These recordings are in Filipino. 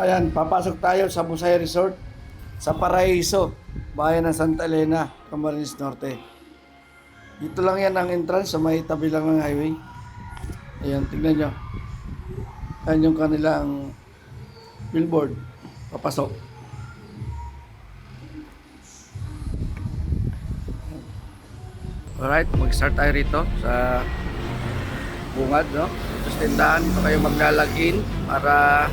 Ayan, papasok tayo sa Busay Resort sa Paraiso, bayan ng Santa Elena, Camarines Norte. Dito lang yan ang entrance sa may tabi lang ng highway. Ayan, tignan nyo. Ayan yung kanilang billboard. Papasok. Alright, mag-start tayo rito sa bungad, no? Sa tindahan, dito kayo maglalagin para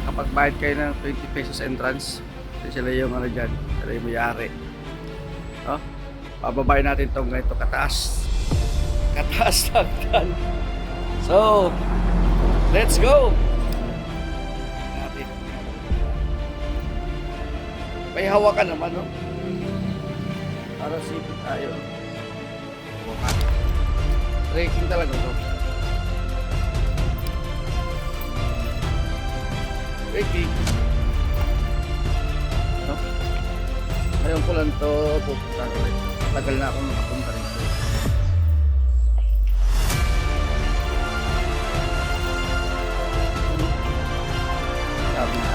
kapag bayad kayo ng 20 pesos entrance, sila yung ano dyan, sila yung may-ari. No? Pababayin natin itong ganito kataas. Kataas lang. So, let's go! Natin. May hawakan naman, no? Para sipit tayo. Hawakan. Trekking talaga to. Trekking. No? Ngayon ko lang to pupunta ko rin. Tagal na akong nakapunta rin to. Sabi na.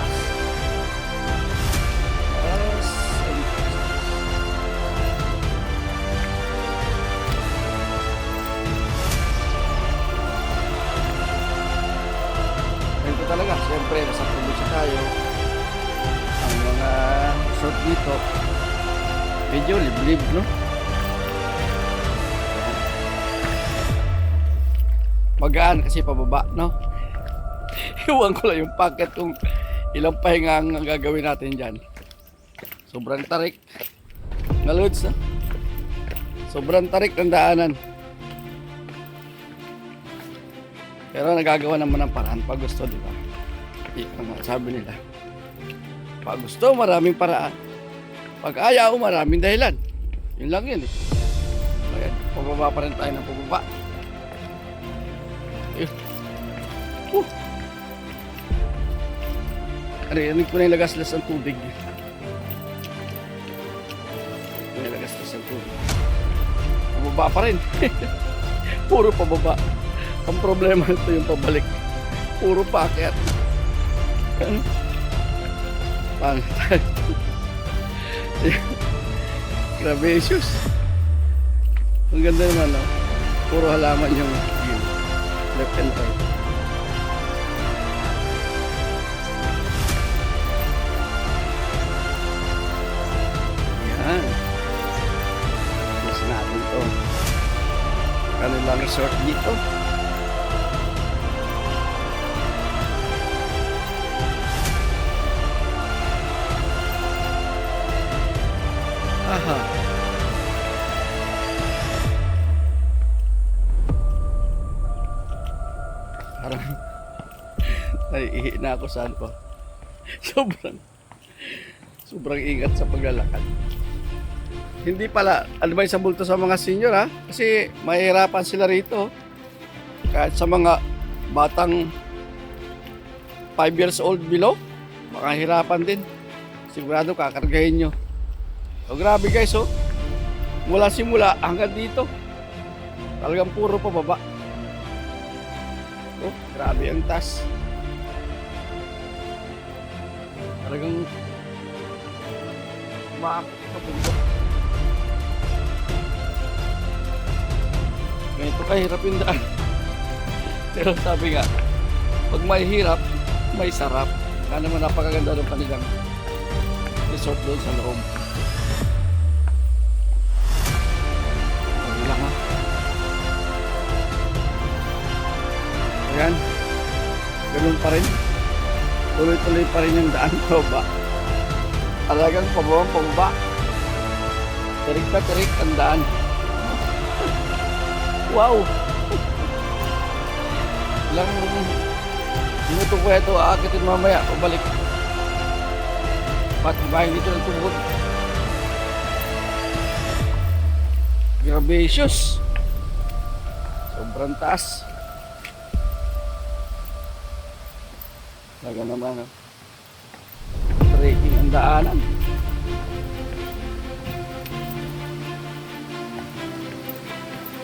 Ito talaga, siyempre nasa probinsya tayo. Ang mga resort dito medyo liblib, no? Magaan kasi pababa, no? Iwan ko lang yung packet kung ilang pahinga ang gagawin natin dyan. Sobrang tarik na loads, no? Sobrang tarik ng daanan. Pero nagagawa naman ng paraan pag gusto, di ba? Sabi nila, pag gusto, maraming paraan. Pag ayaw, maraming dahilan. Yun lang yun eh. Ayan, pababa pa rin tayo ng pababa. Ayun. Arinig ko na yung lagaslas ng tubig. Yung lagaslas ng tubig. Pababa pa rin. Puro pababa. Ang problema nito yung pabalik. Puro paakyat. Paano tayo? Grabe issues. Ang ganda naman, no? Puro halaman yung view. Left and right. Yan. Mas natin ito. Kanilang resort dito. Aha. Parang naiihi na ako saan ko. Sobrang ingat sa paglalakad. Hindi pala advice sa bulto sa mga senior, ha? Kasi mahirapan sila rito. Kahit sa mga batang 5 years old below, makahirapan din. Sigurado kakargahin nyo. So, grabe guys, oh. Mula simula hanggang dito. Talagang puro pababa. Oh, grabe ang taas. Talagang maakit sa bundok. Ganito kahirap yung daan. Pero sabi nga, pag may hirap, may sarap. Kaya naman napakaganda ng kanilang resort doon sa loob. Ayan, ganun pa rin. Tuloy-tuloy pa rin yung daan pababa. Talagang pababa. Tirik na tirik ang daan. Wow! Ilang minuto ko ito, aakitin mamaya, pabalik. Pati bahay dito ng tubod. Gracious! Sobrang taas. Talaga naman, no? Trekking ang daanan.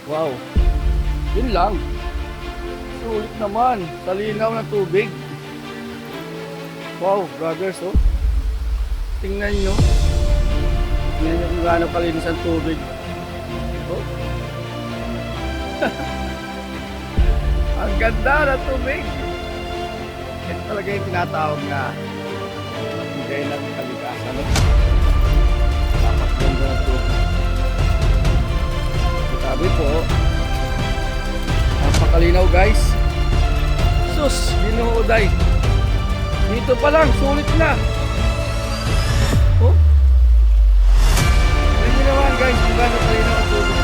Wow. Yun lang. Sulit naman. Sa linaw ng tubig. Wow, brothers, oh. Tingnan nyo. Tingnan nyo kung gaano kalinis ang tubig. Oh. Ang ganda ng tubig. Ito talaga yung tinatawag na bigay ng kalikasan. No? Dapat ganda ng tubig. Sabi po, napakalinaw guys. Sus, Ginoo-day. Dito pa lang, sulit na. Oh. Tingnan nyo naman guys, kung gaano kalinaw ang tubig.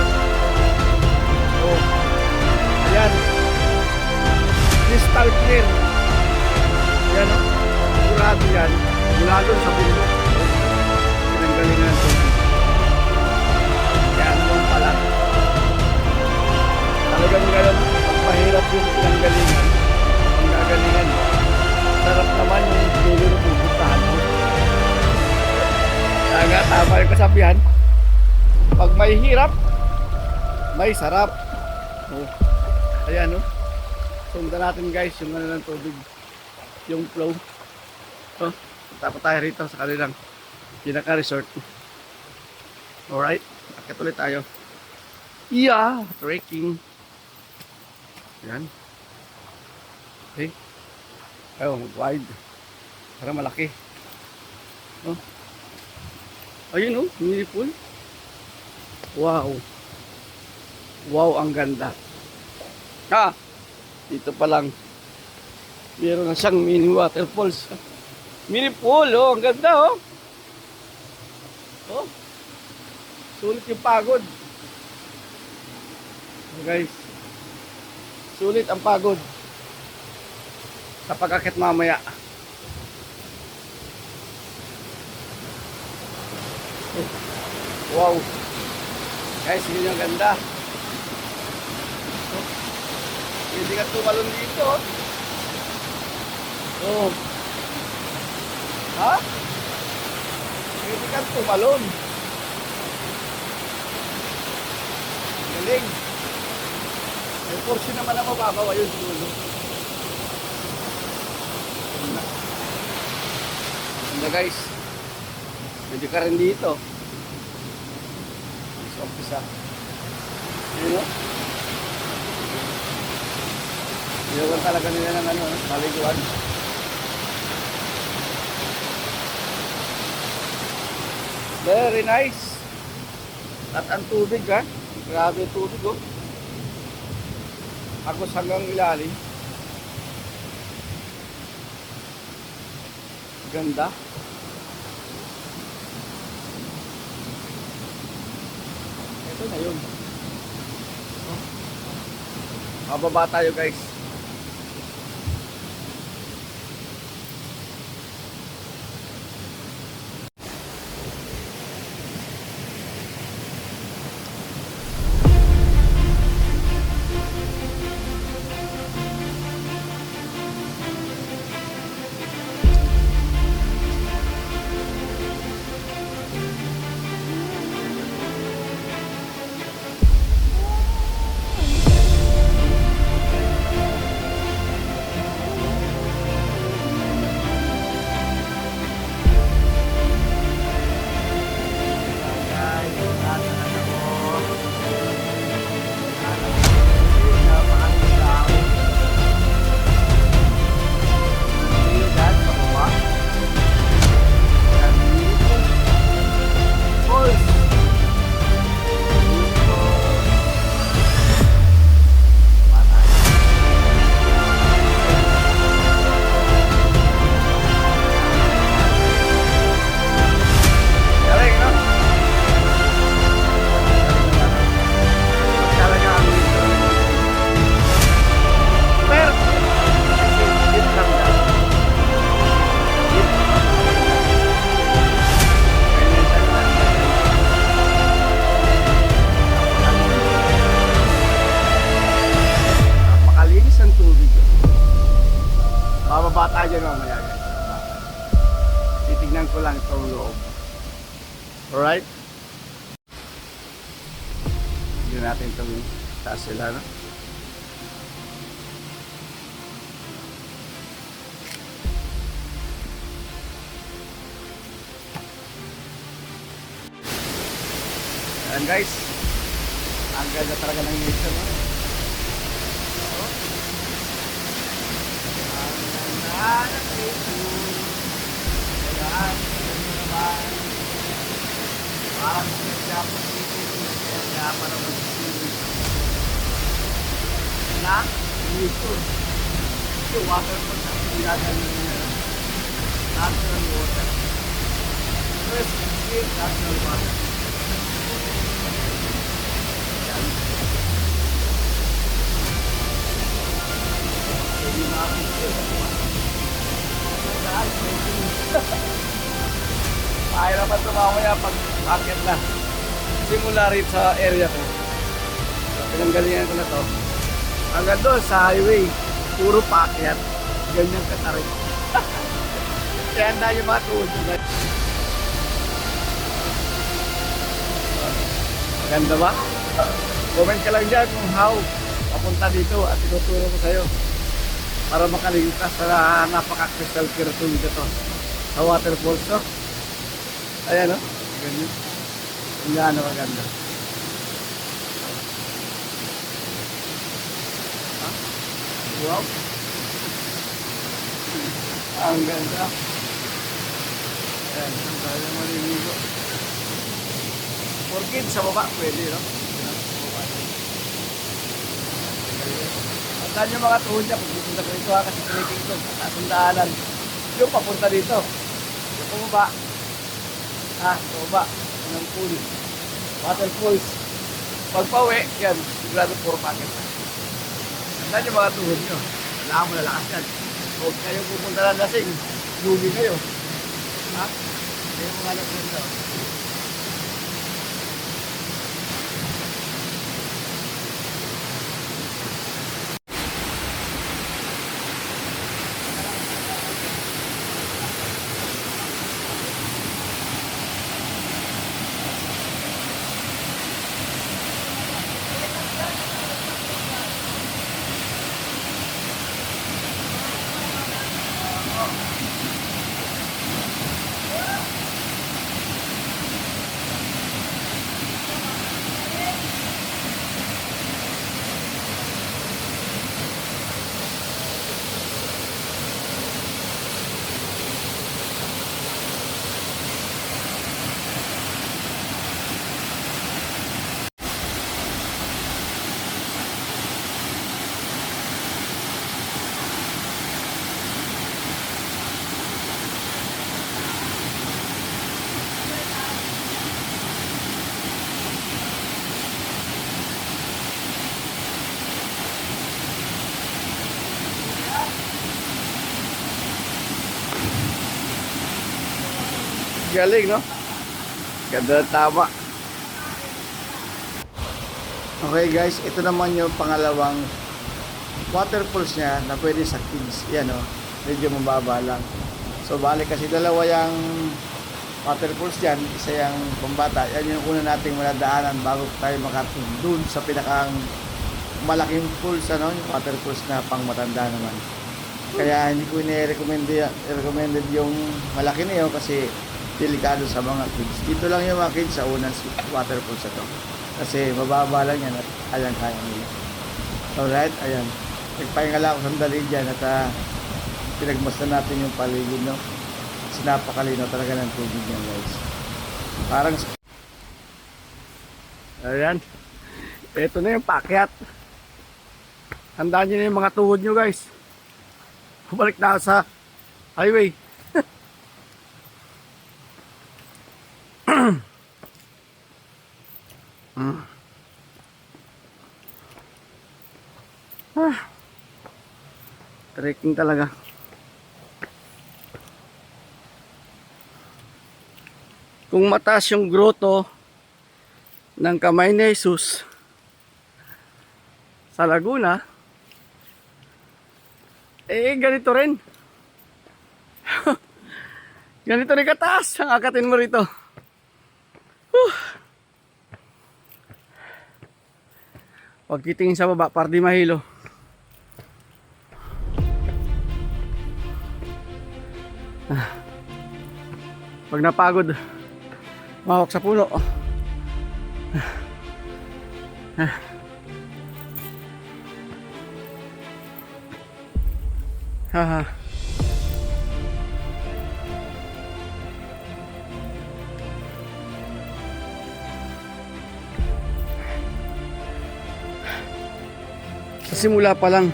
Oh. Ayan. Crystal clear. Ayan o. Sigurado yan. Mula doon sa bundok. Pinanggalingan ng tubig. Ayan doon pala. Talagang gano'n. Pagpahirap yung pinanggalingan. Ang gagalingan. Sarap naman yung dulo ng pupuntahan mo. Kaya nga, tama yung kasabihan. Pag may hirap, may sarap. Oh. Ayan o. Sundan natin guys yung ano ng tubig. Yung flow. So, punta pa tayo rito sa kanilang pinaka-resort. Alright. Akit ulit tayo. Yeah. Trekking. Ayan. Okay. Ayaw, wide. Para malaki. Oh. Ayun oh, mini pool. Wow. Wow, ang ganda. Ah, dito pa lang. Meron na siyang mini waterfalls. Mini pool, oh, ang ganda oh. Oh. Sulit yung pagod. Oh, guys. Sulit ang pagod. Sa pag-akit mamaya. Oh. Wow. Guys, yun yung ganda. Oh. Hindi ka tumalon dito. Oh. Ha? Hindi ka tumalon. Galing. May portion naman ang mababaw ayun siguro. Ganda guys. Pwede ka rin dito. Umpisa. Yun o. Iyawan talaga nila ng ano, paliguan. Very nice. At ang tubig ha. Grabe ang tubig oh. Agos hanggang ilalim. Ganda. Ito na yun. Mababa tayo guys. Bababa tayo dyan mamaya guys. Titignan ko lang itong loob. Alright? Tignan natin itong taas sila, no? Ayan guys, ang ganda talaga ng nature, no? Ang ganda ng nature. Ayan, ganda naman. Parang Quiapo City, kaya para mag-swimming. Na, dito. Yung waterfall na pinagan ng natural water. First, natural water. Mahirapan ito mamaya pag akit na. Simula rin sa area ko. Pinanggalingan ko na to. Hanggang doon sa highway, puro paakyat. Ganyan katarik. Kaya handa yung mga tuhod ko. Maganda ba? Comment ka lang dyan kung how papunta dito at ituturo ko sa'yo para makaligtas sa napaka-crystal clear tubig ito sa waterfalls, no? Ayan, no? Ganyan. Hindi ano maganda. Ha? Wow! Ang ganda. Ayan, ang tayo maliligo. For kids, sa baba, pwede, no? Saan yung mga tuhod niya? Kung dito na ito ha, kasi trekking ito. Taasong daanan. Yung papunta dito. Yung pumaba. Pumaba. Ng pool. Waterfalls. Pagpawi, yan. Sigurado puro packet. Saan yung mga tuhod nyo? Kailangan mo lalakas yan. Huwag kayo pupunta ng lasing. Lugi kayo. Ha? Kayo mga lasing daw. Galing, no? Ganda, tama. Okay guys, ito naman yung pangalawang waterfalls niya na pwede sa kids. Yan, no? Medyo mababa lang. So balik kasi dalawa yung waterfalls dyan, isa yung pambata. Yan yung una nating madadaanan bago tayo makating dun sa pinakang malaking falls, ano? Yung waterfalls na pang matanda naman. Kaya hindi ko recommended yung malaki na yun kasi delikado sa mga kids. Dito lang yung mga kids sa unang waterfalls ito. Kasi mababa lang yan at ayan kaya nila. Alright, ayan. Nagpahinga lang ako sandali dyan at pinagmasdan natin yung paligid, no? Kasi napakalino talaga ng tubig yan, guys. Parang ayan. Ito na yung paakyat. Handaan nyo na yung mga tuhod nyo, guys. Balik na sa highway. Trekking talaga. Kung mataas yung grotto ng Kamay ni Jesus sa Laguna, ganito rin. Ganito rin kataas ang akatin mo rito. Huwag kitingin sa baba para di mahilo. Pag napagod, mahawak sa puno. Haha. Sa simula pa lang,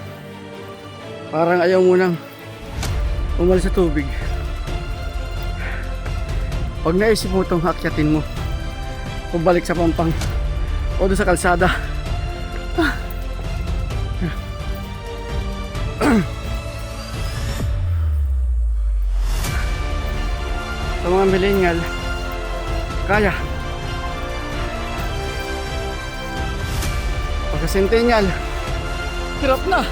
parang ayaw mo nang umalis sa tubig. Pag naisip mo itong akyatin mo, pabalik sa pampang o doon sa kalsada, sa mga millennial, kaya. Pagka centennial, hirap na.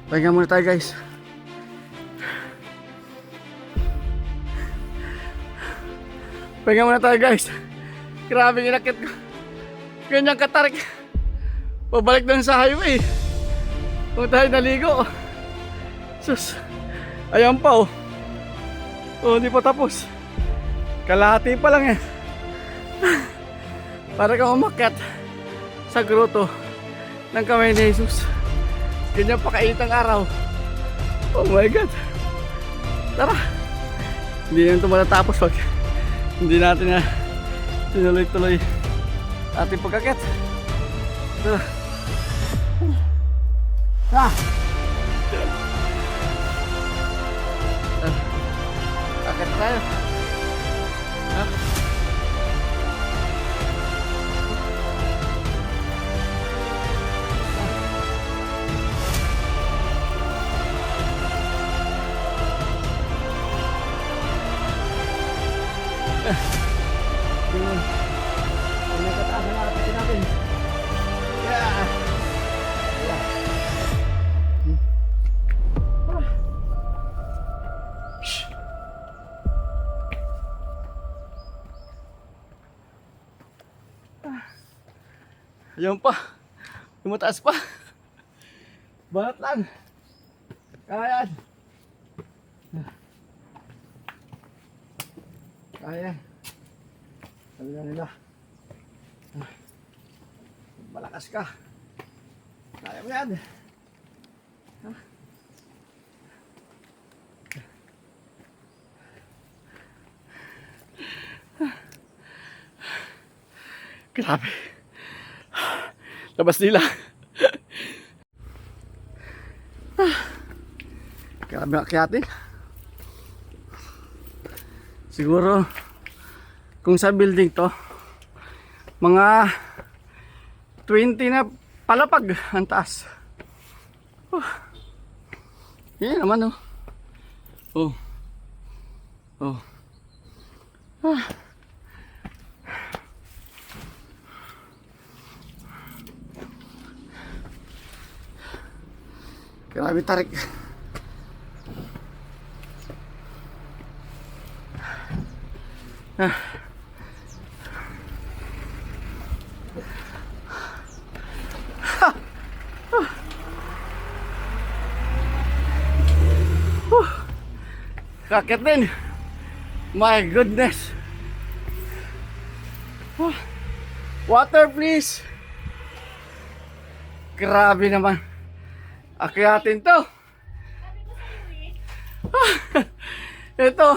Pahinga muna tayo guys. Pahinga muna tayo guys. Grabe inakit ko. Ganyan katarik. Pabalik doon sa highway. Kung tayo naligo. Sus. Ayan pa oh. Oh, hindi pa tapos. Kalahati pa lang eh. Para kang umakyat sa grotto ng kamay ni Jesus. Ganyan pa kainit ang araw. Oh my God. Tara. Hindi na ito matatapos pag hindi natin na tinuloy-tuloy ating pagkakit. Tara. Ah. Kakit tayo. Ha? Ini kataas na natin natin. Yeah. Yeah. Ayun pa. Lumataas pa. Banat lang. Kaya. Kaya. Sabi na nila. Malakas ka. Kaya mo yan. Grabe. Labas nila. Grabe akyatin. Siguro kung sa building to, mga 20 na palapag ang taas. Yan naman oh. Oh. Oh. Ah. Grabe tarik. Ah. Kakit din. My goodness. Water please. Grabe naman. Akyatin to. Ito.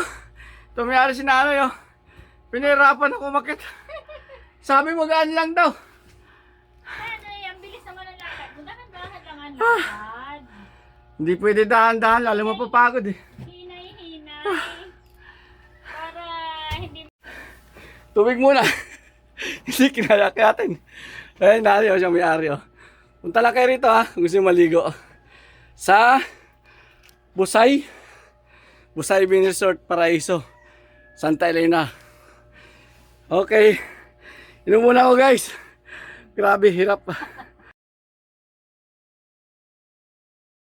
Tumiyari si nanay oh. Pinahirapan ako umakyat. Sabi mo gaan lang daw. Nanay, ang bilis naman ang lakad. Dahan-dahan lang ang lakad. Hindi pwede dahan-dahan. Lalo mapapagod eh. Para hindi... Tubig muna. Hindi kinalakyatin. Ayun, nanay oh, siya may-ari oh. Punta lang kayo rito ha. Gusto yung maligo. Sa Busay Beach Resort, Paraiso, Santa Elena. Okay. Inom muna ako guys. Grabe, hirap.